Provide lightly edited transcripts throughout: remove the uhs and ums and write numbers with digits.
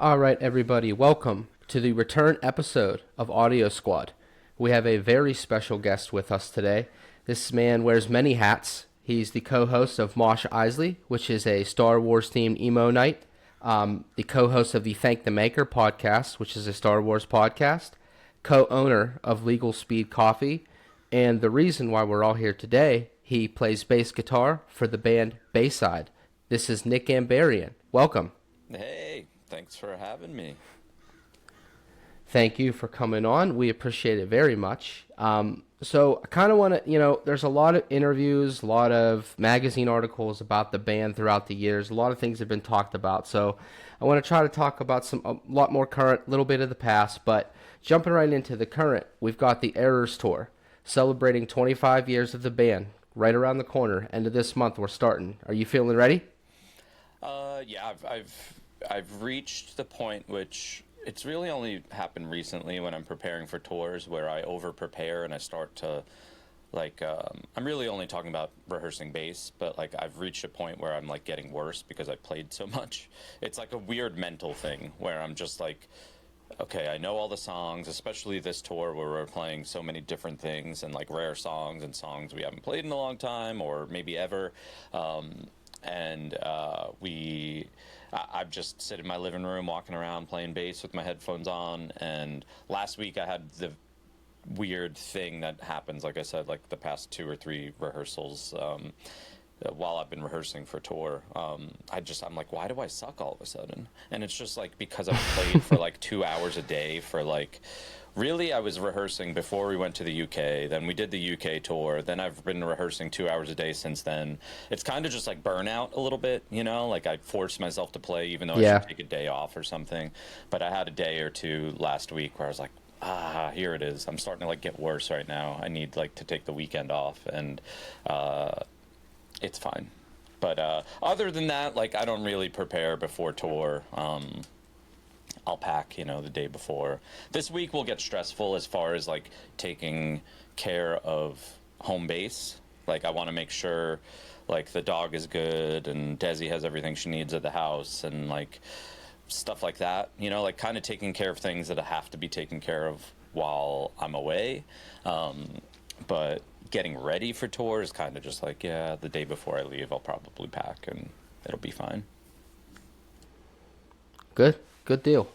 All right, everybody, welcome to the return episode of Audio Squad. We have a very special guest with us today. This man wears many hats. He's the co-host of Mosh Isley, which is a Star Wars themed emo night. The co-host of the Thank the Maker podcast, which is a Star Wars podcast. Co-owner of Legal Speed Coffee. And the reason why we're all here today, he plays bass guitar for the band Bayside. This is Nick Ghanbarian. Welcome. Hey, thanks for having me. Thank you for coming on. We appreciate it very much. So I kind of want to, there's a lot of interviews, a lot of magazine articles about the band throughout the years. A lot of things have been talked about. So I want to try to talk about a lot more current, little bit of the past. But jumping right into the current, we've got the Errors Tour, celebrating 25 years of the band. Right around the corner, end of this month, we're starting. Are you feeling ready? Yeah, I've reached the point which it's really only happened recently when I'm preparing for tours where I over prepare and I start to I'm really only talking about rehearsing bass, but I've reached a point where I'm getting worse because I played so much. It's like a weird mental thing where I'm just okay, I know all the songs, especially this tour where we're playing so many different things and rare songs and songs we haven't played in a long time or maybe ever. I've just sit in my living room walking around playing bass with my headphones on. And last week I had the weird thing that happens, like I said, the past 2 or 3 rehearsals, while I've been rehearsing for tour. I'm like, why do I suck all of a sudden? And it's just because I've played for 2 hours a day for really, I was rehearsing before we went to the UK, then we did the UK tour, then I've been rehearsing 2 hours a day since then. It's kind of just burnout a little bit, I forced myself to play even though I should take a day off or something. But I had a day or two last week where I was here it is. I'm starting to get worse right now. I need to take the weekend off, and it's fine. But other than that, I don't really prepare before tour. I'll pack, the day before. This week will get stressful as far as taking care of home base. I want to make sure the dog is good and Desi has everything she needs at the house and stuff like that. Kind of taking care of things that have to be taken care of while I'm away. But getting ready for tour is kind of just the day before I leave, I'll probably pack and it'll be fine. Good deal.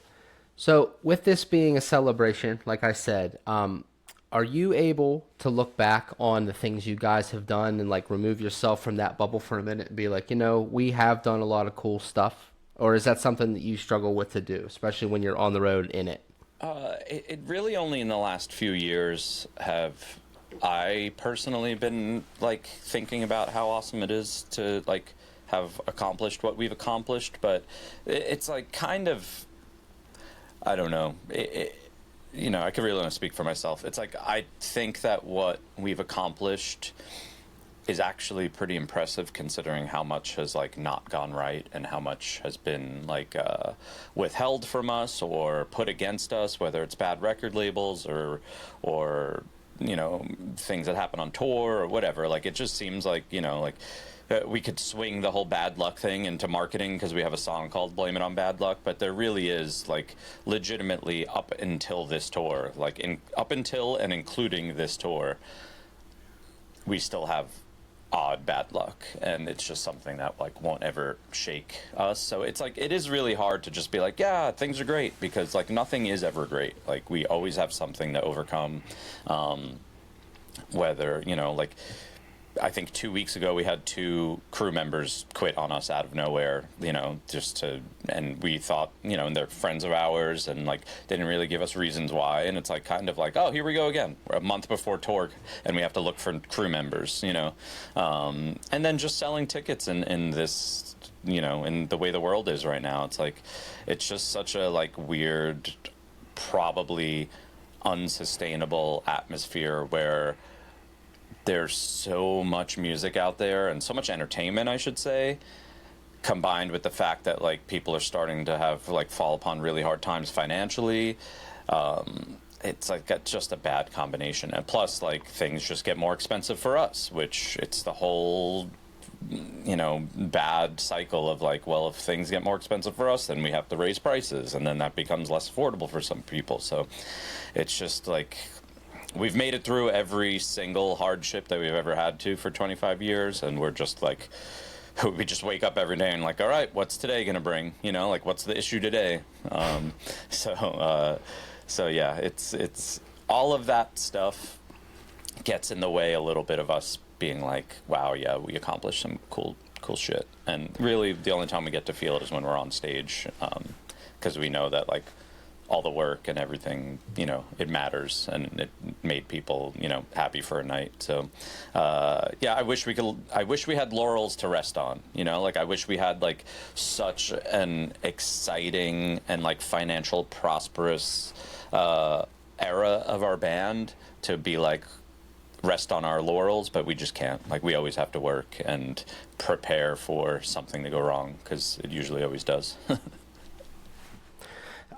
So with this being a celebration, like I said, are you able to look back on the things you guys have done and remove yourself from that bubble for a minute and be we have done a lot of cool stuff? Or is that something that you struggle with to do, especially when you're on the road in it? It really only in the last few years have I personally been thinking about how awesome it is to have accomplished what we've accomplished, but it's kind of, I don't know. I could really only speak for myself. It's I think that what we've accomplished is actually pretty impressive considering how much has not gone right and how much has been withheld from us or put against us, whether it's bad record labels or things that happen on tour or whatever. It just seems we could swing the whole bad luck thing into marketing because we have a song called Blame It on Bad Luck, but there really is legitimately up until this tour, up until and including this tour, we still have odd bad luck, and it's just something that won't ever shake us. So it's it is really hard to just be yeah, things are great, because nothing is ever great. We always have something to overcome, whether I think 2 weeks ago we had 2 crew members quit on us out of nowhere, and we thought, and they're friends of ours, and they didn't really give us reasons why, and it's kind of oh, here we go again. We're a month before tour, and we have to look for crew members, and then just selling tickets in this, in the way the world is right now. It's it's just such a weird, probably unsustainable atmosphere where there's so much music out there and so much entertainment, I should say, combined with the fact that people are starting to have fall upon really hard times financially. It's just a bad combination, and plus things just get more expensive for us, which it's the whole bad cycle of like, well, if things get more expensive for us, then we have to raise prices, and then that becomes less affordable for some people. So it's just like we've made it through every single hardship that we've ever had to for 25 years, and we're just like, we just wake up every day and like, all right, what's today gonna bring? Like what's the issue today? So yeah, it's all of that stuff gets in the way a little bit of us being like, wow, yeah, we accomplished some cool shit. And really, the only time we get to feel it is when we're on stage, because we know that like all the work and everything, it matters, and it made people, happy for a night. So, yeah, I wish we had laurels to rest on, like I wish we had like such an exciting and like financial prosperous era of our band to be like rest on our laurels, but we just can't. Like we always have to work and prepare for something to go wrong, because it usually always does.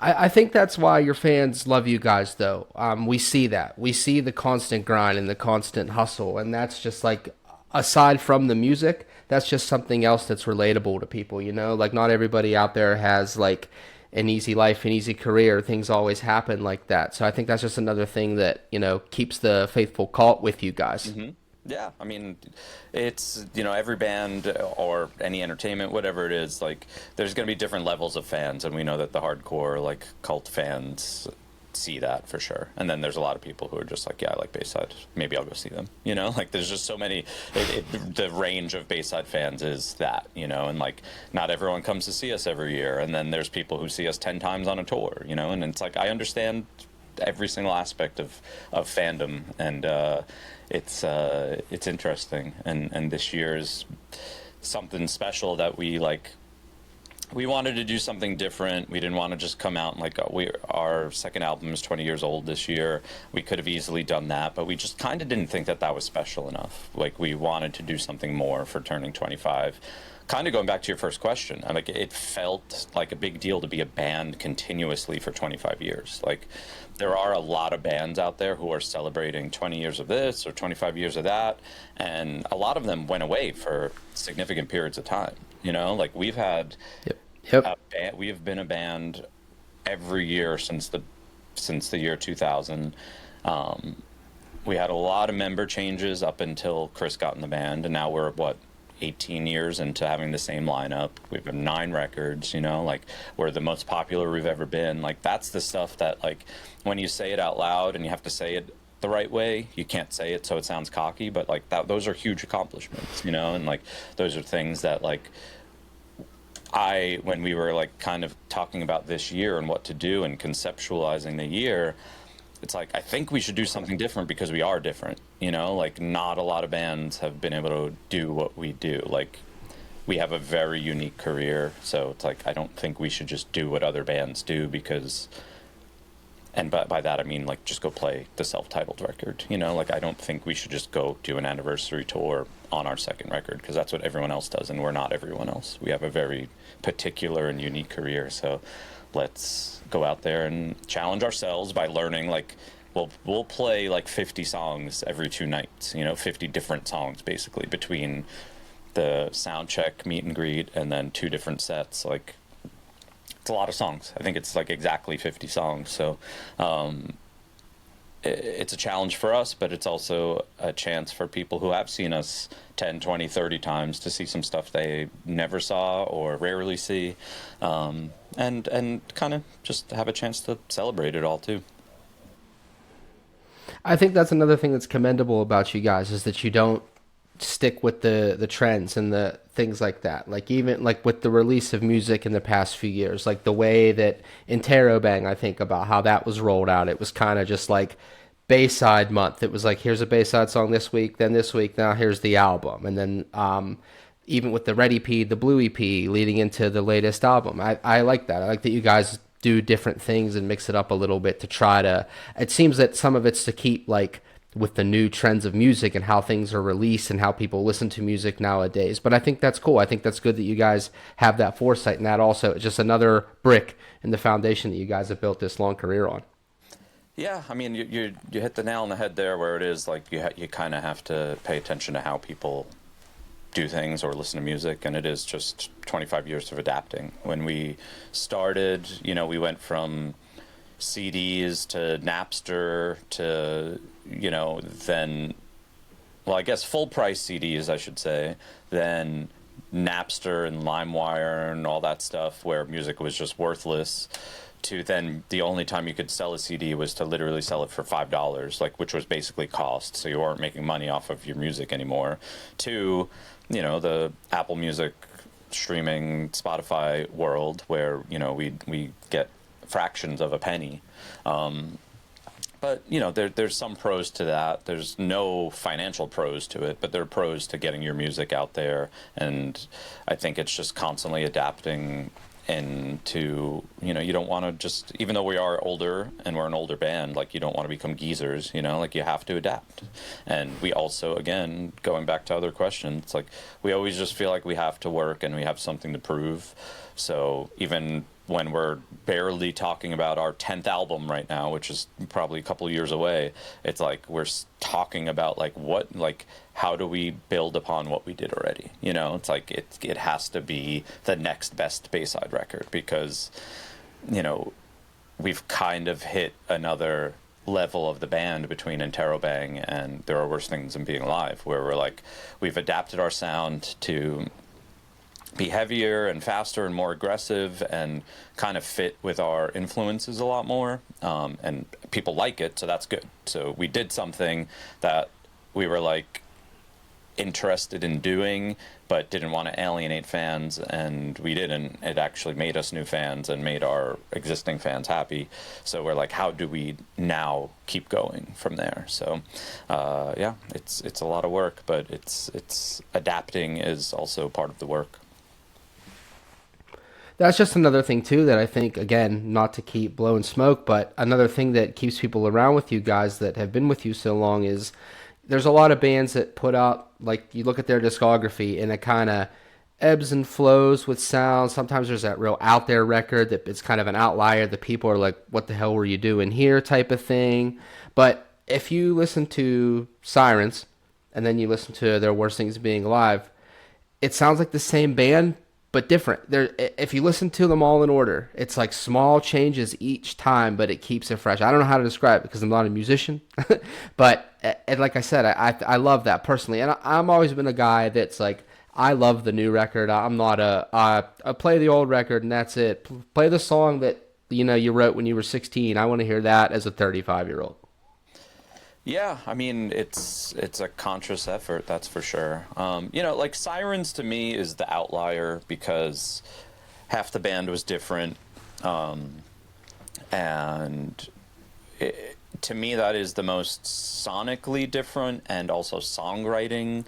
I think that's why your fans love you guys, though. We see that. We see the constant grind and the constant hustle, and that's just like, aside from the music, that's just something else that's relatable to people, Like, not everybody out there has, like, an easy life, an easy career. Things always happen like that. So I think that's just another thing that, keeps the faithful cult with you guys. Hmm. Yeah, I mean, it's, every band or any entertainment, whatever it is, like, there's going to be different levels of fans, and we know that the hardcore, like, cult fans see that for sure. And then there's a lot of people who are just like, yeah, I like Bayside. Maybe I'll go see them. Like, there's just so many, the range of Bayside fans is that, and like, not everyone comes to see us every year. And then there's people who see us 10 times on a tour, and it's like, I understand every single aspect of fandom, and it's interesting, and this year's something special that we like. We wanted to do something different. We didn't want to just come out and like, our second album is 20 years old this year. We could have easily done that, but we just kind of didn't think that was special enough. Like, we wanted to do something more for turning 25. Kind of going back to your first question, like, it felt like a big deal to be a band continuously for 25 years. Like, there are a lot of bands out there who are celebrating 20 years of this or 25 years of that, and a lot of them went away for significant periods of time. Like, we've had Yep. we have been a band every year since the year 2000. We had a lot of member changes up until Chris got in the band, and now we're 18 years into having the same lineup. We've got 9 records, like, we're the most popular we've ever been. Like, that's the stuff that, like, when you say it out loud and you have to say it the right way, you can't say it so it sounds cocky, but like those are huge accomplishments, and like, those are things that, like, when we were like kind of talking about this year and what to do and conceptualizing the year, it's like, I think we should do something different because we are different, like, not a lot of bands have been able to do what we do. Like, we have a very unique career, so it's like, I don't think we should just do what other bands do, because, and by that I mean, like, just go play the self-titled record, like, I don't think we should just go do an anniversary tour on our second record, because that's what everyone else does, and we're not everyone else. We have a very particular and unique career, so let's go out there and challenge ourselves by learning, like, we'll play like 50 songs every 2 nights, 50 different songs basically, between the sound check, meet and greet, and then 2 different sets. Like, it's a lot of songs. I think it's like exactly 50 songs. So it's a challenge for us, but it's also a chance for people who have seen us 10, 20, 30 times to see some stuff they never saw or rarely see, and kind of just have a chance to celebrate it all too. I think that's another thing that's commendable about you guys, is that you don't stick with the trends and the things like that. Like, even like with the release of music in the past few years, like the way that Interrobang, I think about how that was rolled out, it was kind of just like Bayside month. It was like, here's a Bayside song this week, then this week, now here's the album. And then even with the Red EP, the Blue EP leading into the latest album, I like that. I like that you guys do different things and mix it up a little bit to try to, it seems that some of it's to keep like with the new trends of music and how things are released and how people listen to music nowadays. But I think that's cool. I think that's good that you guys have that foresight, and that also is just another brick in the foundation that you guys have built this long career on. Yeah, I mean, you hit the nail on the head there, where it is like you kind of have to pay attention to how people do things or listen to music, and it is just 25 years of adapting. When we started, we went from CDs to Napster to, then, well, I guess full price CDs, I should say, then Napster and LimeWire and all that stuff where music was just worthless, to then the only time you could sell a CD was to literally sell it for $5, which was basically cost, so you weren't making money off of your music anymore, to, the Apple Music streaming Spotify world where, we get fractions of a penny. But, there's some pros to that. There's no financial pros to it, but there are pros to getting your music out there. And I think it's just constantly adapting into, you don't want to just, even though we are older and we're an older band, you don't want to become geezers, you have to adapt. And we also, again, going back to other questions, we always just feel like we have to work and we have something to prove. So even when we're barely talking about our 10th album right now, which is probably a couple of years away, it's we're talking about how do we build upon what we did already? It's it has to be the next best Bayside record, because, we've kind of hit another level of the band between Interrobang and There Are Worse Things Than Being Alive, where we've adapted our sound to be heavier and faster and more aggressive and kind of fit with our influences a lot more. And people like it, so that's good. So we did something that we were interested in doing, but didn't want to alienate fans, and we didn't. It actually made us new fans and made our existing fans happy. So we're how do we now keep going from there? So it's a lot of work, but it's adapting is also part of the work. That's just another thing, too, that I think, again, not to keep blowing smoke, but another thing that keeps people around with you guys that have been with you so long is there's a lot of bands that put out, you look at their discography, and it kind of ebbs and flows with sound. Sometimes there's that real out there record that it's kind of an outlier that people are like, what the hell were you doing here type of thing. But if you listen to Sirens, and then you listen to Their Worst Things Being Alive, it sounds like the same band, but different. If you listen to them all in order, it's small changes each time, but it keeps it fresh. I don't know how to describe it because I'm not a musician, but and like I said, I love that personally, and I'm always been a guy that's I love the new record. I'm not I play the old record and that's it. Play the song that you wrote when you were 16. I want to hear that as a 35-year-old. Yeah, I mean, it's a conscious effort, that's for sure. Sirens to me is the outlier because half the band was different. And to me, that is the most sonically different, and also songwriting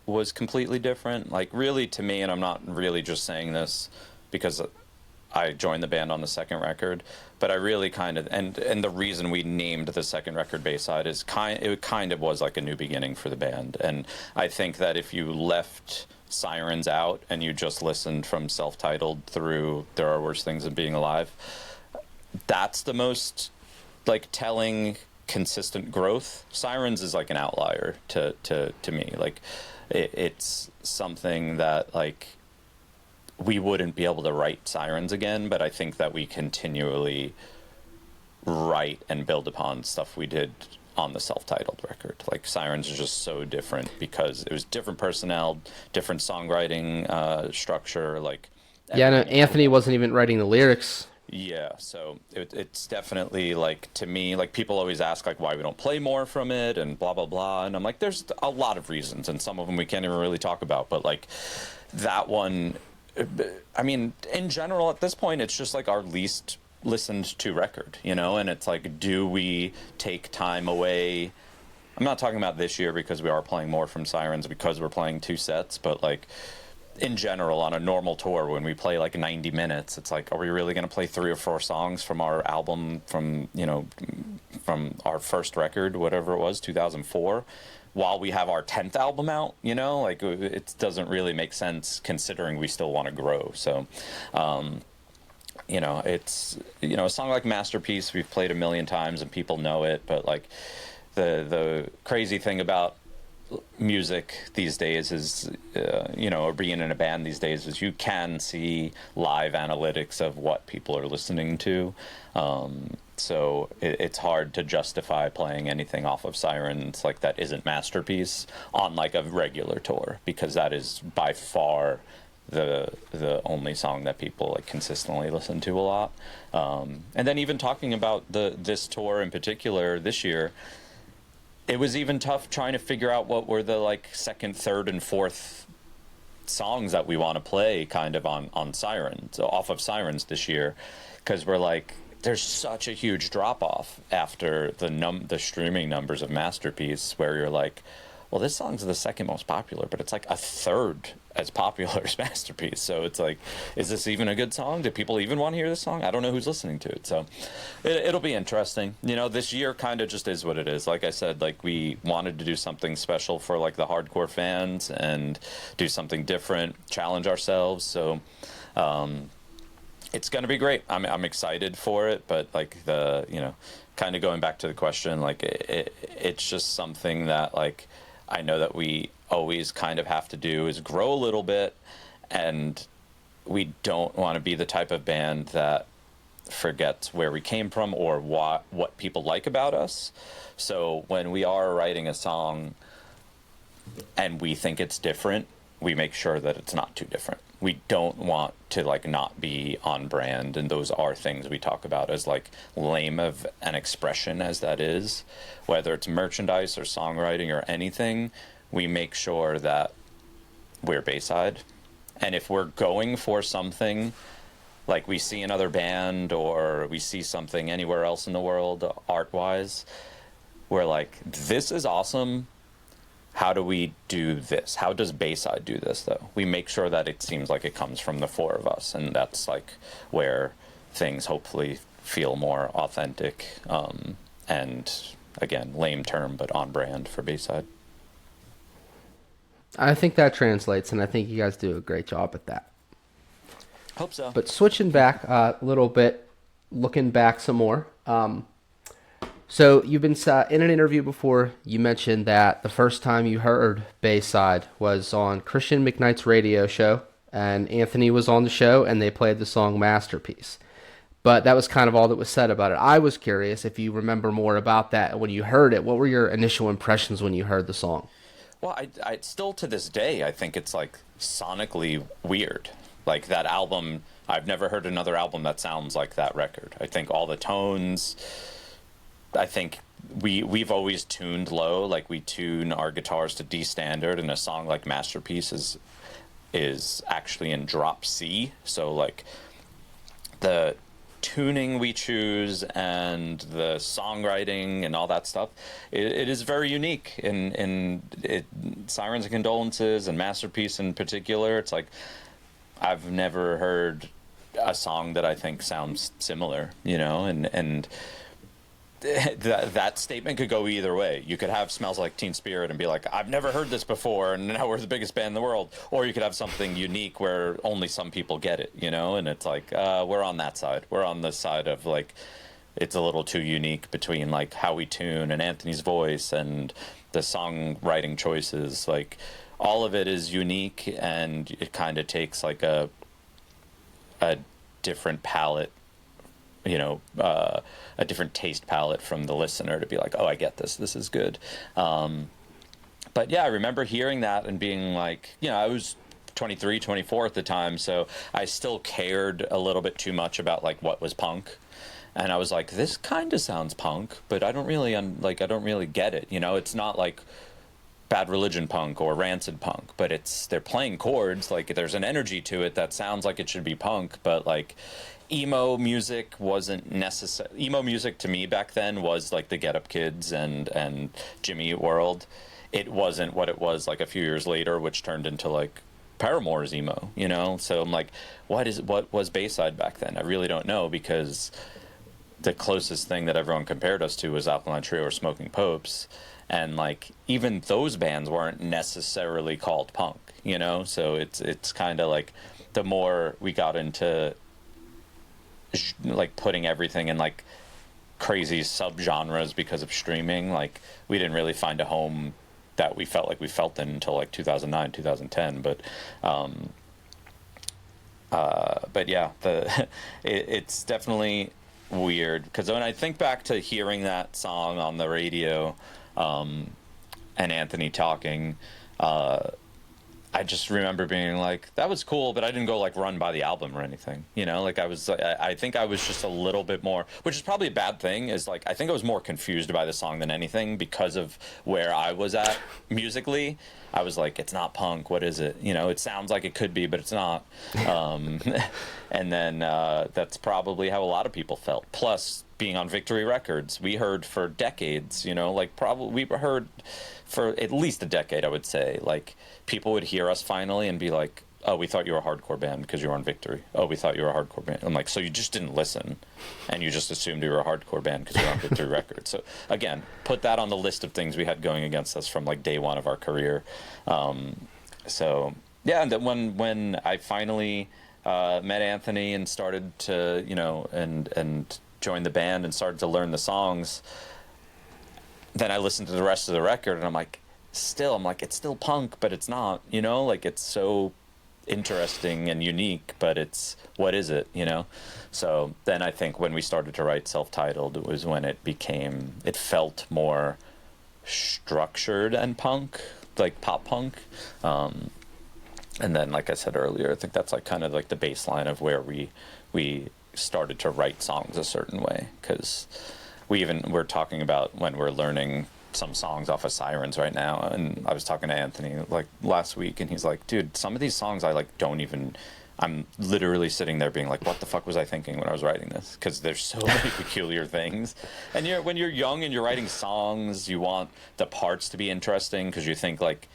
was completely different. Really, to me, and I'm not really just saying this because I joined the band on the second record, but I really kind of, and the reason we named the second record Bayside is it kind of was like a new beginning for the band. And I think that if you left Sirens out and you just listened from self-titled through There Are Worse Things Than Being Alive, that's the most telling consistent growth. Sirens is an outlier to me. It's something that we wouldn't be able to write Sirens again, but I think that we continually write and build upon stuff we did on the self-titled record. Sirens is just so different because it was different personnel, different songwriting structure. Yeah, no, Anthony wasn't even writing the lyrics. Yeah, so it's definitely to me, people always ask why we don't play more from it and blah blah blah, and I'm there's a lot of reasons, and some of them we can't even really talk about, but that one, I mean, in general, at this point, it's just our least listened to record, and it's do we take time away? I'm not talking about this year because we are playing more from Sirens because we're playing 2 sets, but in general, on a normal tour, when we play 90 minutes, it's are we really going to play 3 or 4 songs from our album from our first record, whatever it was, 2004? While we have our 10th album out, it doesn't really make sense considering we still want to grow. So, it's, a song like Masterpiece, we've played a million times and people know it, but the crazy thing about music these days is, or being in a band these days is you can see live analytics of what people are listening to. So it's hard to justify playing anything off of Sirens like that isn't Masterpiece on like a regular tour, because that is by far the only song that people like consistently listen to a lot. And then even talking about this tour in particular this year, it was even tough trying to figure out what were the like second, third, and fourth songs that we want to play kind of on Sirens, off of Sirens this year, because we're like, there's such a huge drop off after the streaming numbers of Masterpiece, where you're like, well, this song's the second most popular, but it's like a third as popular as Masterpiece. So it's like, is this even a good song? Do people even want to hear this song? I don't know who's listening to it. So it'll be interesting. This year kind of just is what it is. Like I said, like we wanted to do something special for like the hardcore fans and do something different, challenge ourselves. So it's going to be great. I'm excited for it, but like kind of going back to the question, like it's just something that like I know that we always kind of have to do is grow a little bit, and we don't want to be the type of band that forgets where we came from or what people like about us. So when we are writing a song and we think it's different, we make sure that it's not too different. We don't want to like not be on brand, and those are things we talk about as like lame of an expression as that is, whether it's merchandise or songwriting or anything. We make sure that we're Bayside, and if we're going for something like we see another band or we see something anywhere else in the world art wise, we're like, this is awesome. How do we do this? How does Bayside do this, though? We make sure that it seems like it comes from the four of us, and that's like where things hopefully feel more authentic, and again, lame term, but on brand for Bayside. I think that translates, and I think you guys do a great job at that. Hope so. But switching back a little bit, looking back some more. So you've been in an interview before, you mentioned that the first time you heard Bayside was on Christian McKnight's radio show, and Anthony was on the show, and they played the song Masterpiece. But that was kind of all that was said about it. I was curious if you remember more about that. When you heard it, what were your initial impressions when you heard the song? Well, I still to this day, I think it's like sonically weird. Like that album, I've never heard another album that sounds like that record. I think all the tones, I think we've always tuned low, like we tune our guitars to D standard, and a song like Masterpiece is actually in drop C. So like the tuning we choose and the songwriting and all that stuff, it is very unique. In Sirens and Condolences and Masterpiece in particular, it's like I've never heard a song that I think sounds similar, and that statement could go either way. You could have Smells Like Teen Spirit and be like, I've never heard this before, and now we're the biggest band in the world. Or you could have something unique where only some people get it, and it's like, we're on that side. We're on the side of like, it's a little too unique between like how we tune and Anthony's voice and the songwriting choices. Like all of it is unique, and it kind of takes like a different palette, a different taste palette from the listener to be like, oh, I get this. This is good. But yeah, I remember hearing that and being like, I was 23, 24 at the time, so I still cared a little bit too much about like what was punk. And I was like, this kind of sounds punk, but I don't really I don't really get it. It's not like Bad Religion punk or Rancid punk, but they're playing chords. Like there's an energy to it that sounds like it should be punk, but like emo music wasn't necessary. Emo music to me back then was like the Get Up Kids and Jimmy Eat World. It wasn't what it was like a few years later, which turned into like Paramore's emo, So I'm like, what was Bayside back then? I really don't know, because the closest thing that everyone compared us to was Alkaline Trio or Smoking Popes. And like even those bands weren't necessarily called punk, So it's kind of like the more we got into like putting everything in like crazy subgenres because of streaming, like we didn't really find a home that we felt like we felt in until like 2009, 2010. But yeah, it's definitely weird because when I think back to hearing that song on the radio, and Anthony talking, I just remember being like, that was cool, but I didn't go like run by the album or anything, you know, like I think I was just a little bit more, which is probably a bad thing, is like, I think I was more confused by the song than anything because of where I was at musically. I was like, it's not punk. What is it? You know, it sounds like it could be, but it's not. And then that's probably how a lot of people felt. Plus, being on Victory Records, we heard for decades, you know, like probably we heard for at least a decade, I would say. Like, people would hear us finally and be like, oh, we thought you were a hardcore band because you were on Victory. Oh, we thought you were a hardcore band. I'm like, so you just didn't listen, and you just assumed you were a hardcore band because you were on Victory Records. So again, put that on the list of things we had going against us from like day one of our career. So yeah, and then when I finally met Anthony and started to, you know, and joined the band and started to learn the songs, then I listened to the rest of the record and I'm like, it's still punk, but it's not, you know, like it's so interesting and unique, but it's, what is it, you know? So then I think when we started to write Self-Titled, it was when it felt more structured and punk, like pop punk. And then, like I said earlier, I think that's like kind of like the baseline of where we started to write songs a certain way, because we're talking about when we're learning some songs off of Sirens right now, and I was talking to Anthony like last week, and he's like, dude, some of these songs I like I'm literally sitting there being like, what the fuck was I thinking when I was writing this? Because there's so many peculiar things. And when you're young and you're writing songs, you want the parts to be interesting because you think like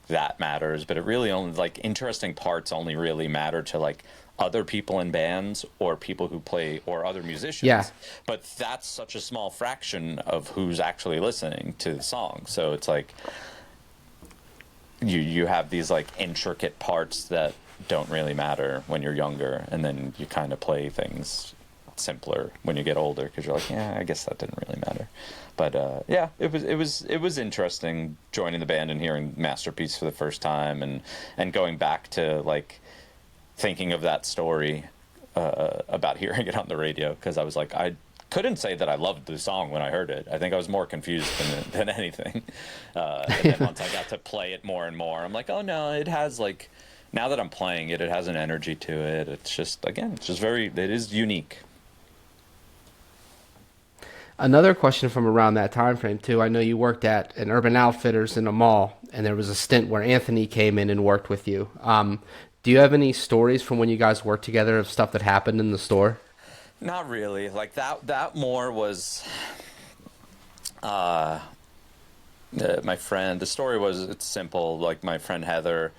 that matters, but it really only, like, interesting parts only really matter to like other people in bands or people who play, or other musicians. Yeah. But that's such a small fraction of who's actually listening to the song. So it's like you have these like intricate parts that don't really matter when you're younger, and then you kind of play things simpler when you get older because you're like, yeah, I guess that didn't really matter. But yeah, it was interesting joining the band and hearing Masterpiece for the first time, and going back to like thinking of that story about hearing it on the radio, because I was like, I couldn't say that I loved the song when I heard it. I think I was more confused than anything. And then once I got to play it more and more, I'm like, oh no, it has like, now that I'm playing it, it has an energy to it. It's just, again, it is unique. Another question from around that time frame too. I know you worked at an Urban Outfitters in a mall, and there was a stint where Anthony came in and worked with you. Do you have any stories from when you guys worked together of stuff that happened in the store? Not really. Like that more was my friend. The story was, it's simple. Like, my friend Heather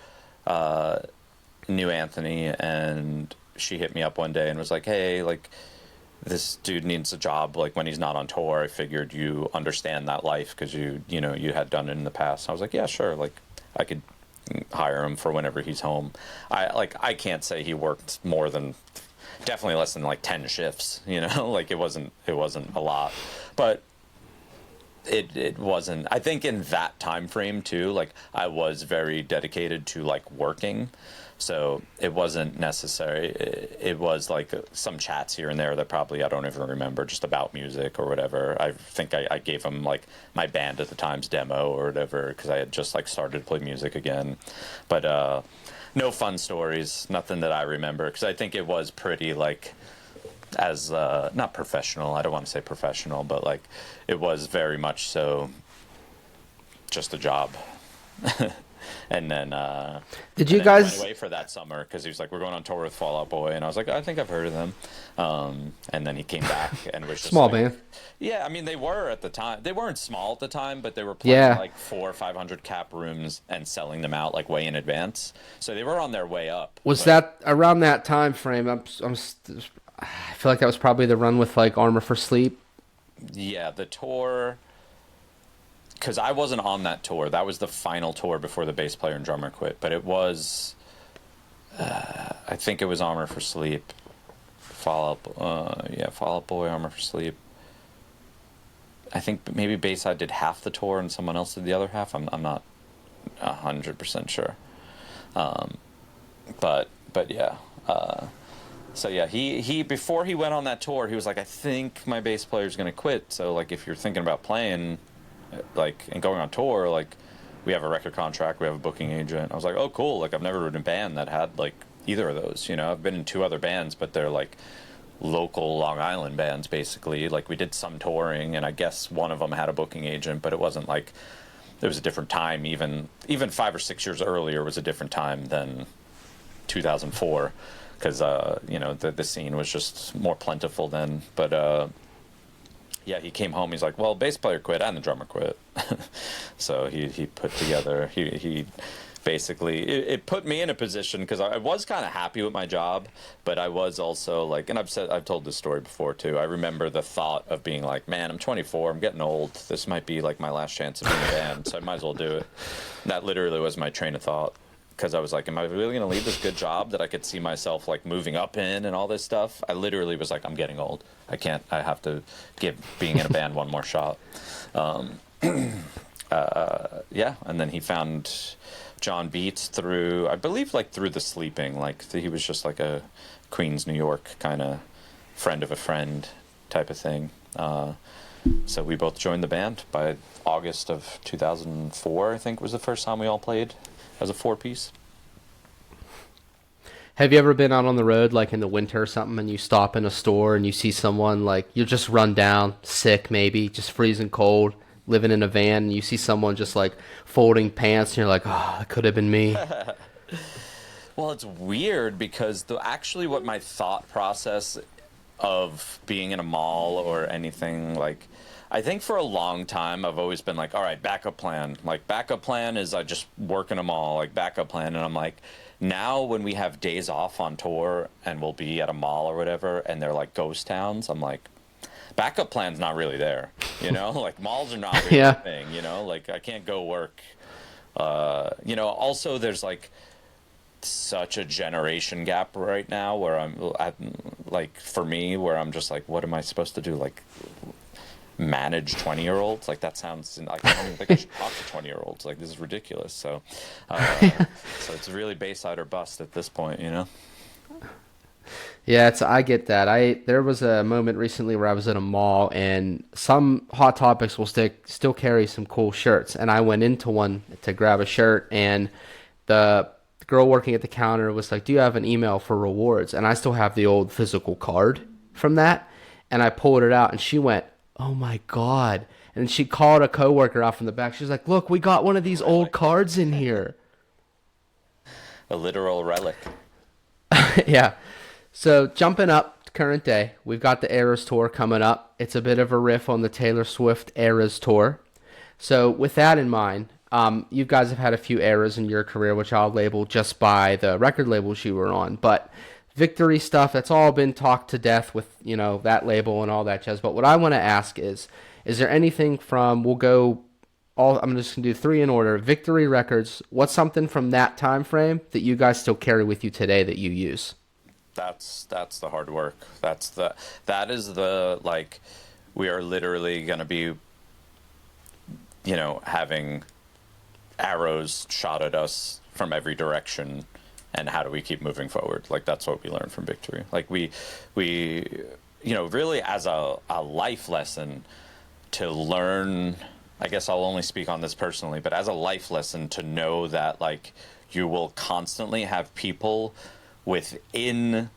knew Anthony, and she hit me up one day and was like, hey, like, this dude needs a job, like, when he's not on tour. I figured you understand that life because you had done it in the past. I was like, yeah, sure. Like, I could hire him for whenever he's home. I can't say he worked more than, definitely less than like 10 shifts, you know, like it wasn't a lot, but it wasn't, I think in that time frame too, like I was very dedicated to like working. So it wasn't necessary. It was like some chats here and there that probably I don't even remember, just about music or whatever. I think I gave him like my band at the time's demo or whatever, because I had just like started to play music again. But no fun stories, nothing that I remember, because I think it was pretty like, as not professional. I don't want to say professional, but like it was very much so just a job. And then did you then guys went away for that summer because he was like, we're going on tour with Fall Out Boy, and I was like, I think I've heard of them. And then he came back and was just small like, band? yeah, I mean, they were at the time. They weren't small at the time, but they were playing like 400 or 500 cap rooms and selling them out like way in advance. So they were on their way up. Was that around that time frame? I feel like that was probably the run with like Armor for Sleep. Yeah, the tour, because I wasn't on that tour. That was the final tour before the bass player and drummer quit. But it was, I think it was Armor for Sleep, Fall Out Boy, Armor for Sleep. I think maybe Bayside did half the tour and someone else did the other half. I'm not 100% sure. But yeah. So yeah, he before he went on that tour, he was like, I think my bass player's gonna quit. So like, if you're thinking about playing, like, and going on tour, like, we have a record contract, we have a booking agent. I was like, oh cool. Like, I've never been in a band that had like either of those. You know, I've been in 2 other bands, but they're like local Long Island bands basically. Like, we did some touring, and I guess one of them had a booking agent, but it wasn't like, it was a different time. Even 5 or 6 years earlier was a different time than 2004. Because you know, the scene was just more plentiful then. But yeah, he came home. He's like, well, bass player quit and the drummer quit. So he put together. He basically, it put me in a position, because I was kind of happy with my job, but I was also like, and I've told this story before too. I remember the thought of being like, man, I'm 24. I'm getting old. This might be like my last chance of being in a band, so I might as well do it. And that literally was my train of thought. Because I was like, am I really going to leave this good job that I could see myself like moving up in and all this stuff? I literally was like, I'm getting old. I have to give being in a band one more shot. Yeah. And then he found John Beats through, I believe, like through The Sleeping. Like, he was just like a Queens, New York kind of friend of a friend type of thing. So we both joined the band by August of 2004, I think was the first time we all played as a 4-piece. Have you ever been out on the road, like in the winter or something, and you stop in a store and you see someone, like, you're just run down, sick maybe, just freezing cold, living in a van, and you see someone just like folding pants, and you're like, oh, it could have been me? Well, it's weird because actually what my thought process of being in a mall or anything, like, I think for a long time I've always been like, all right, backup plan. Like, backup plan is I just work in a mall, like, backup plan. And I'm like, now when we have days off on tour and we'll be at a mall or whatever, and they're like ghost towns, I'm like, backup plan's not really there, you know? Like, malls are not really Yeah. a thing, you know? Like, I can't go work. You know, also there's like such a generation gap right now where I'm like, for me, where I'm just like, what am I supposed to do? Like, manage 20-year-olds? Like, that sounds like, I don't even think I should talk to 20-year-olds. Like, this is ridiculous. So so it's really Bayside or bust at this point, you know? Yeah, I get that. There was a moment recently where I was at a mall, and some Hot Topics will still carry some cool shirts, and I went into one to grab a shirt, and the girl working at the counter was like, do you have an email for rewards? And I still have the old physical card from that, and I pulled it out, and she went, oh my God. And she called a coworker out from the back. She was like, look, we got one of these old cards in here. A literal relic. Yeah. So jumping up to current day, we've got the Eras Tour coming up. It's a bit of a riff on the Taylor Swift Eras Tour. So with that in mind, you guys have had a few eras in your career, which I'll label just by the record labels you were on. But Victory stuff, that's all been talked to death with, you know, that label and all that jazz. But what I want to ask is there anything from, I'm just going to do 3 in order. Victory Records, what's something from that time frame that you guys still carry with you today that you use? That's the hard work. That is the, like, we are literally going to be, you know, having arrows shot at us from every direction, and how do we keep moving forward? Like, that's what we learned from Victory. Like, we you know, really as a life lesson to learn, I guess I'll only speak on this personally, but as a life lesson to know that, like, you will constantly have people within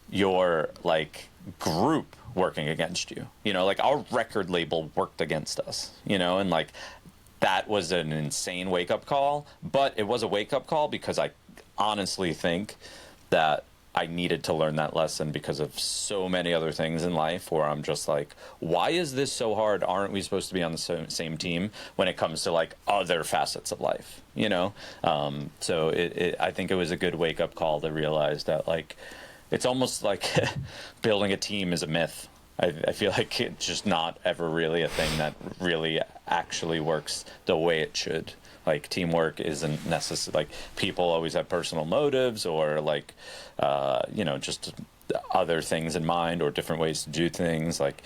your, like, group working against you. You know, like, our record label worked against us, you know, and, like, that was an insane wake-up call, but it was a wake-up call because I honestly think that I needed to learn that lesson because of so many other things in life where I'm just like, why is this so hard? Aren't we supposed to be on the same team when it comes to, like, other facets of life, you know? So I think it was a good wake-up call to realize that, like, it's almost like building a team is a myth. I feel like it's just not ever really a thing that really actually works the way it should. Like, teamwork isn't necessary. Like, people always have personal motives or, like, you know, just other things in mind or different ways to do things. Like,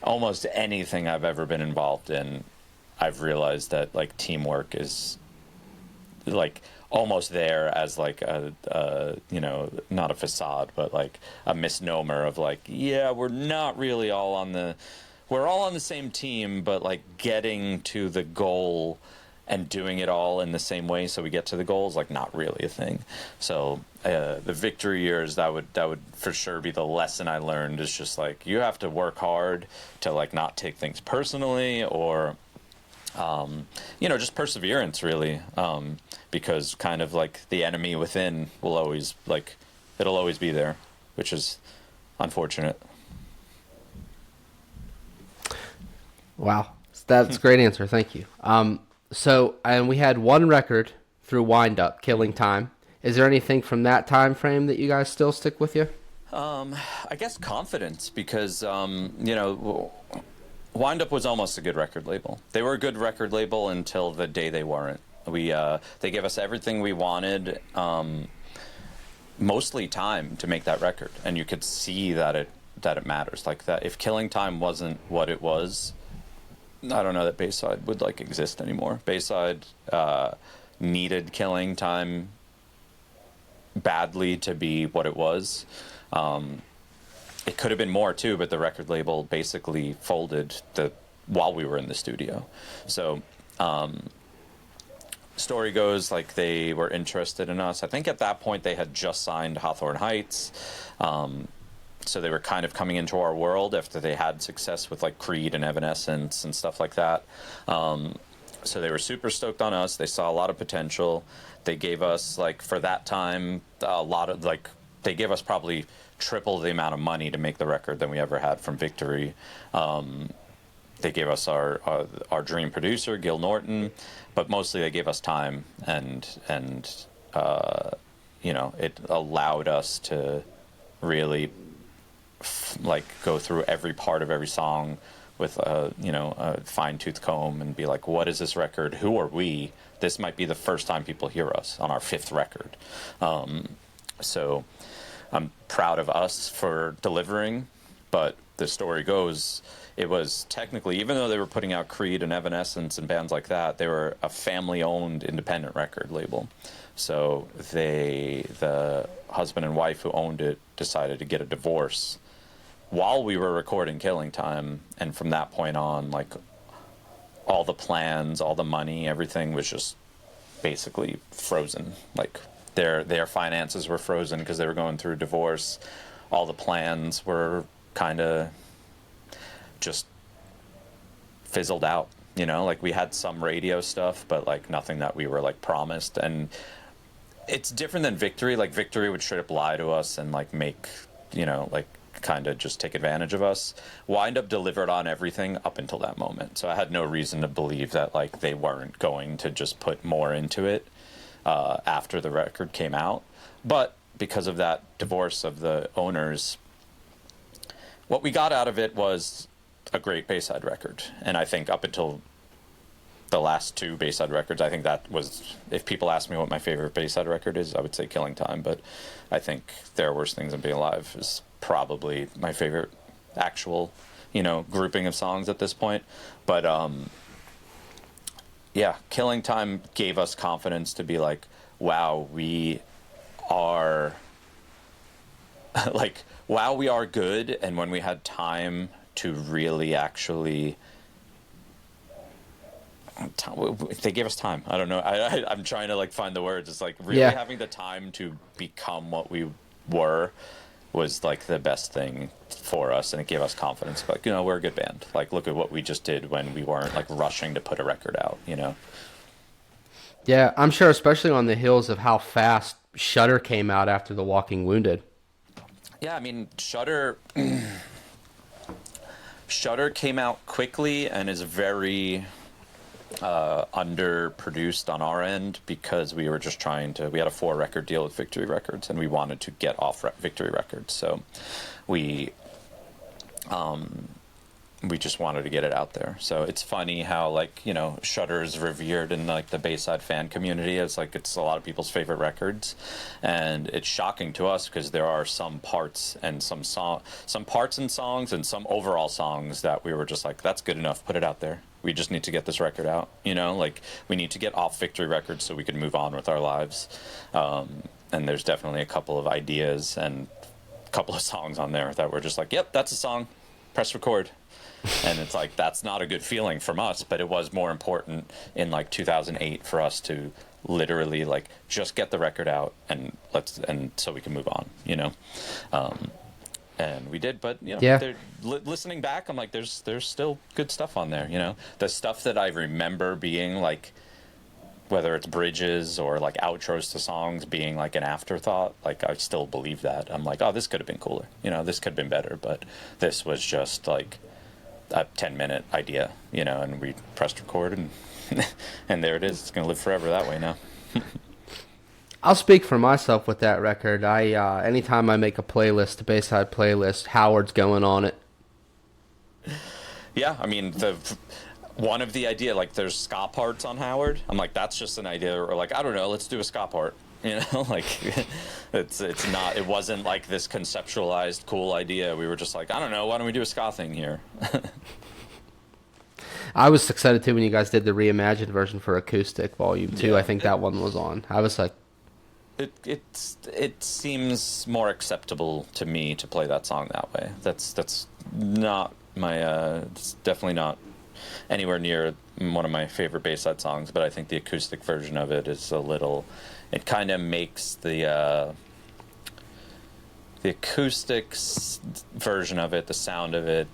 almost anything I've ever been involved in, I've realized that, like, teamwork is like almost there as like you know, not a facade, but like a misnomer of like, yeah, we're not really all on the, we're all on the same team, but like getting to the goal and doing it all in the same way so we get to the goal is like not really a thing. So the victory years, that would for sure be the lesson I learned, is just like you have to work hard to like not take things personally, or you know, just perseverance really, because kind of like the enemy within will always like, it'll always be there, which is unfortunate. Wow, that's a great answer. Thank you. So, and we had one record through Wind Up, Killing Time. Is there anything from that time frame that you guys still stick with you? I guess confidence, because you know, Wind Up was almost a good record label. They were a good record label until the day they weren't. They gave us everything we wanted, mostly time to make that record, and you could see that it matters. Like that, if Killing Time wasn't what it was, I don't know that Bayside would like exist anymore. Bayside needed Killing Time badly to be what it was. It could have been more too, but the record label basically folded while we were in the studio. So story goes, like, they were interested in us. I think at that point they had just signed Hawthorne Heights. So they were kind of coming into our world after they had success with like Creed and Evanescence and stuff like that. So they were super stoked on us. They saw a lot of potential. They gave us, like, for that time, a lot of, like, they gave us probably triple the amount of money to make the record than we ever had from Victory. They gave us our dream producer, Gil Norton, but mostly they gave us time, and you know, it allowed us to really like go through every part of every song with a fine-tooth comb and be like, what is this record? Who are we? This might be the first time people hear us on our 5th record. So I'm proud of us for delivering, but the story goes, it was technically, even though they were putting out Creed and Evanescence and bands like that, they were a family-owned independent record label. So the husband and wife who owned it decided to get a divorce while we were recording Killing Time, and from that point on, like, all the plans, all the money, everything was just basically frozen. Like, their finances were frozen because they were going through a divorce. All the plans were kind of just fizzled out, you know? Like, we had some radio stuff, but, like, nothing that we were, like, promised. And it's different than Victory. Like, Victory would straight up lie to us and, like, make, you know, like, kind of just take advantage of us. Wind Up delivered on everything up until that moment. So I had no reason to believe that, like, they weren't going to just put more into it after the record came out. But because of that divorce of the owners, what we got out of it was a great Bayside record. And I think up until the last 2 Bayside records, I think that was, if people ask me what my favorite Bayside record is, I would say Killing Time. But I think There Are Worse Things Than Being Alive is probably my favorite actual, you know, grouping of songs at this point. But yeah, Killing Time gave us confidence to be like, wow, we are like, wow, we are good. And when we had time to really actually, they gave us time. I don't know. I'm trying to, like, find the words. It's like really having the time to become what we were was, like, the best thing for us, and it gave us confidence. Like, you know, we're a good band. Like, look at what we just did when we weren't, like, rushing to put a record out, you know? Yeah, I'm sure, especially on the heels of how fast Shudder came out after The Walking Wounded. Yeah, I mean, Shudder came out quickly and is very underproduced on our end, because we were just we had a 4-record deal with Victory Records, and we wanted to get off Victory Records, so we just wanted to get it out there. So it's funny how, like, you know, Shudder is revered in, like, the Bayside fan community as, like, it's a lot of people's favorite records, and it's shocking to us because there are some parts and some parts and songs and some overall songs that we were just like, that's good enough, put it out there. we just need to get this record out, you know, like we need to get off Victory Records so we can move on with our lives. And there's definitely a couple of ideas and a couple of songs on there that we're just like, yep, that's a song, press record. And it's like, that's not a good feeling from us, but it was more important in like 2008 for us to literally like just get the record out and so we can move on, you know. And we did, but you know, Yeah. Listening back, I'm like, there's still good stuff on there, you know. The stuff that I remember being like, whether it's bridges or like outros to songs being like an afterthought, like I still believe that. I'm like, oh, this could have been cooler, you know, this could have been better, but this was just like a 10-minute idea, you know, and we pressed record and and there it is. It's gonna live forever that way now. I'll speak for myself with that record. I anytime I make a playlist, a Bayside playlist, Howard's going on it. Yeah, I mean, one of the idea, like there's ska parts on Howard. I'm like, that's just an idea, or like, I don't know, let's do a ska part. You know, like it's not. It wasn't like this conceptualized cool idea. We were just like, I don't know, why don't we do a ska thing here? I was excited too when you guys did the reimagined version for Acoustic Volume 2. Yeah, I think that one was on. I was like, it seems more acceptable to me to play that song that way. That's not my. It's definitely not anywhere near one of my favorite Bayside songs. But I think the acoustic version of it is a little. It kind of makes the acoustics version of it, the sound of it,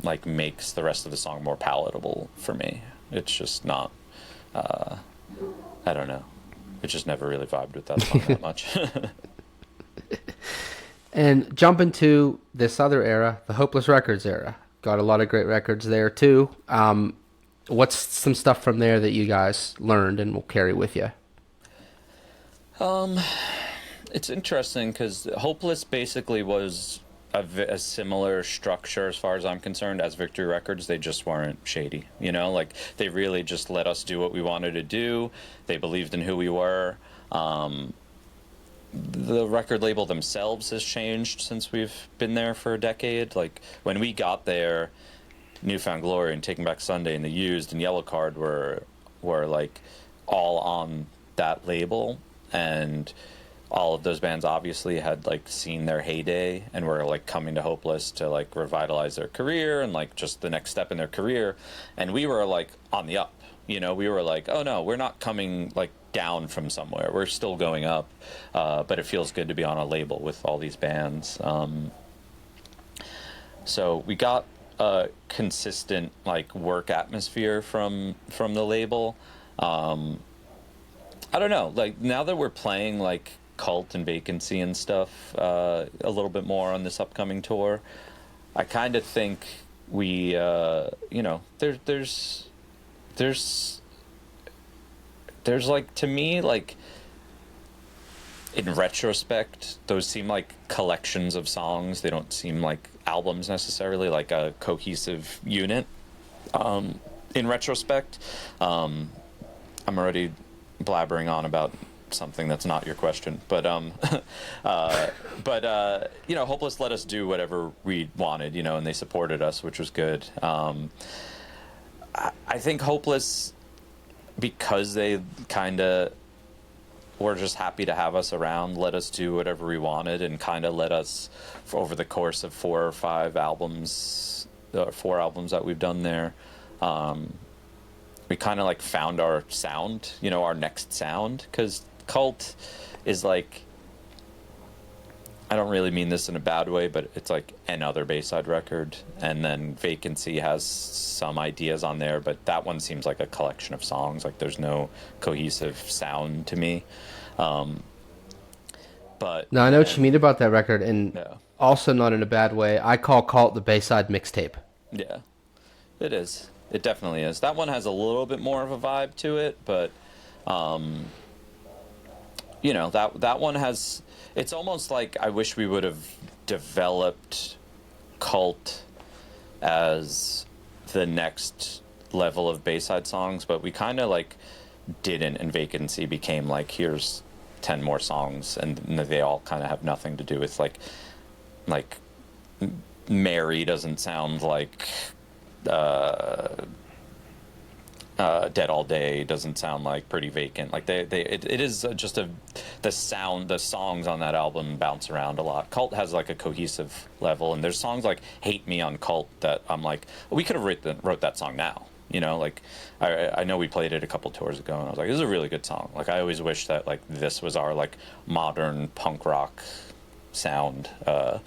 like makes the rest of the song more palatable for me. It's just not. I don't know. It just never really vibed with that song that much. and jump into this other era, the Hopeless Records era. Got a lot of great records there too. What's some stuff from there that you guys learned and will carry with you? It's interesting because Hopeless basically was a similar structure as far as I'm concerned as Victory Records. They just weren't shady, you know, like they really just let us do what we wanted to do. They believed in who we were. The record label themselves has changed since we've been there for a decade. Like when we got there, Newfound Glory and Taking Back Sunday and The Used and Yellow Card were like all on that label, and all of those bands obviously had like seen their heyday and were like coming to Hopeless to like revitalize their career and like just the next step in their career. And we were like on the up, you know, we were like, oh no, we're not coming like down from somewhere. We're still going up. But it feels good to be on a label with all these bands. So we got a consistent like work atmosphere from the label. I don't know, like now that we're playing like Cult and Vacancy and stuff a little bit more on this upcoming tour, I kind of think we you know, there's like, to me, like in retrospect, those seem like collections of songs. They don't seem like albums necessarily, like a cohesive unit. In retrospect, I'm already blabbering on about something that's not your question, but you know, Hopeless let us do whatever we wanted, you know, and they supported us, which was good. I think Hopeless, because they kind of were just happy to have us around, let us do whatever we wanted, and kind of let us, over the course of 4 or 5 albums, 4 albums that we've done there, we kind of like found our sound, you know, our next sound, because Cult is like, I don't really mean this in a bad way, but it's like another Bayside record, and then Vacancy has some ideas on there, but that one seems like a collection of songs. Like there's no cohesive sound to me. But No, I know what you mean about that record, and yeah, also not in a bad way. I call Cult the Bayside mixtape. yeah, it is. It definitely is. That one has a little bit more of a vibe to it, but you know, that one has. It's almost like I wish we would have developed Cult as the next level of Bayside songs, but we kind of like didn't, and Vacancy became like, here's 10 more songs, and they all kind of have nothing to do with like Mary doesn't sound like Dead All Day doesn't sound like Pretty Vacant. Like it is just the songs on that album bounce around a lot. Cult has like a cohesive level, and there's songs like Hate Me on Cult that I'm like, we could have wrote that song now. You know, like I know we played it a couple tours ago, and I was like, this is a really good song. Like I always wish that like this was our like modern punk rock sound. I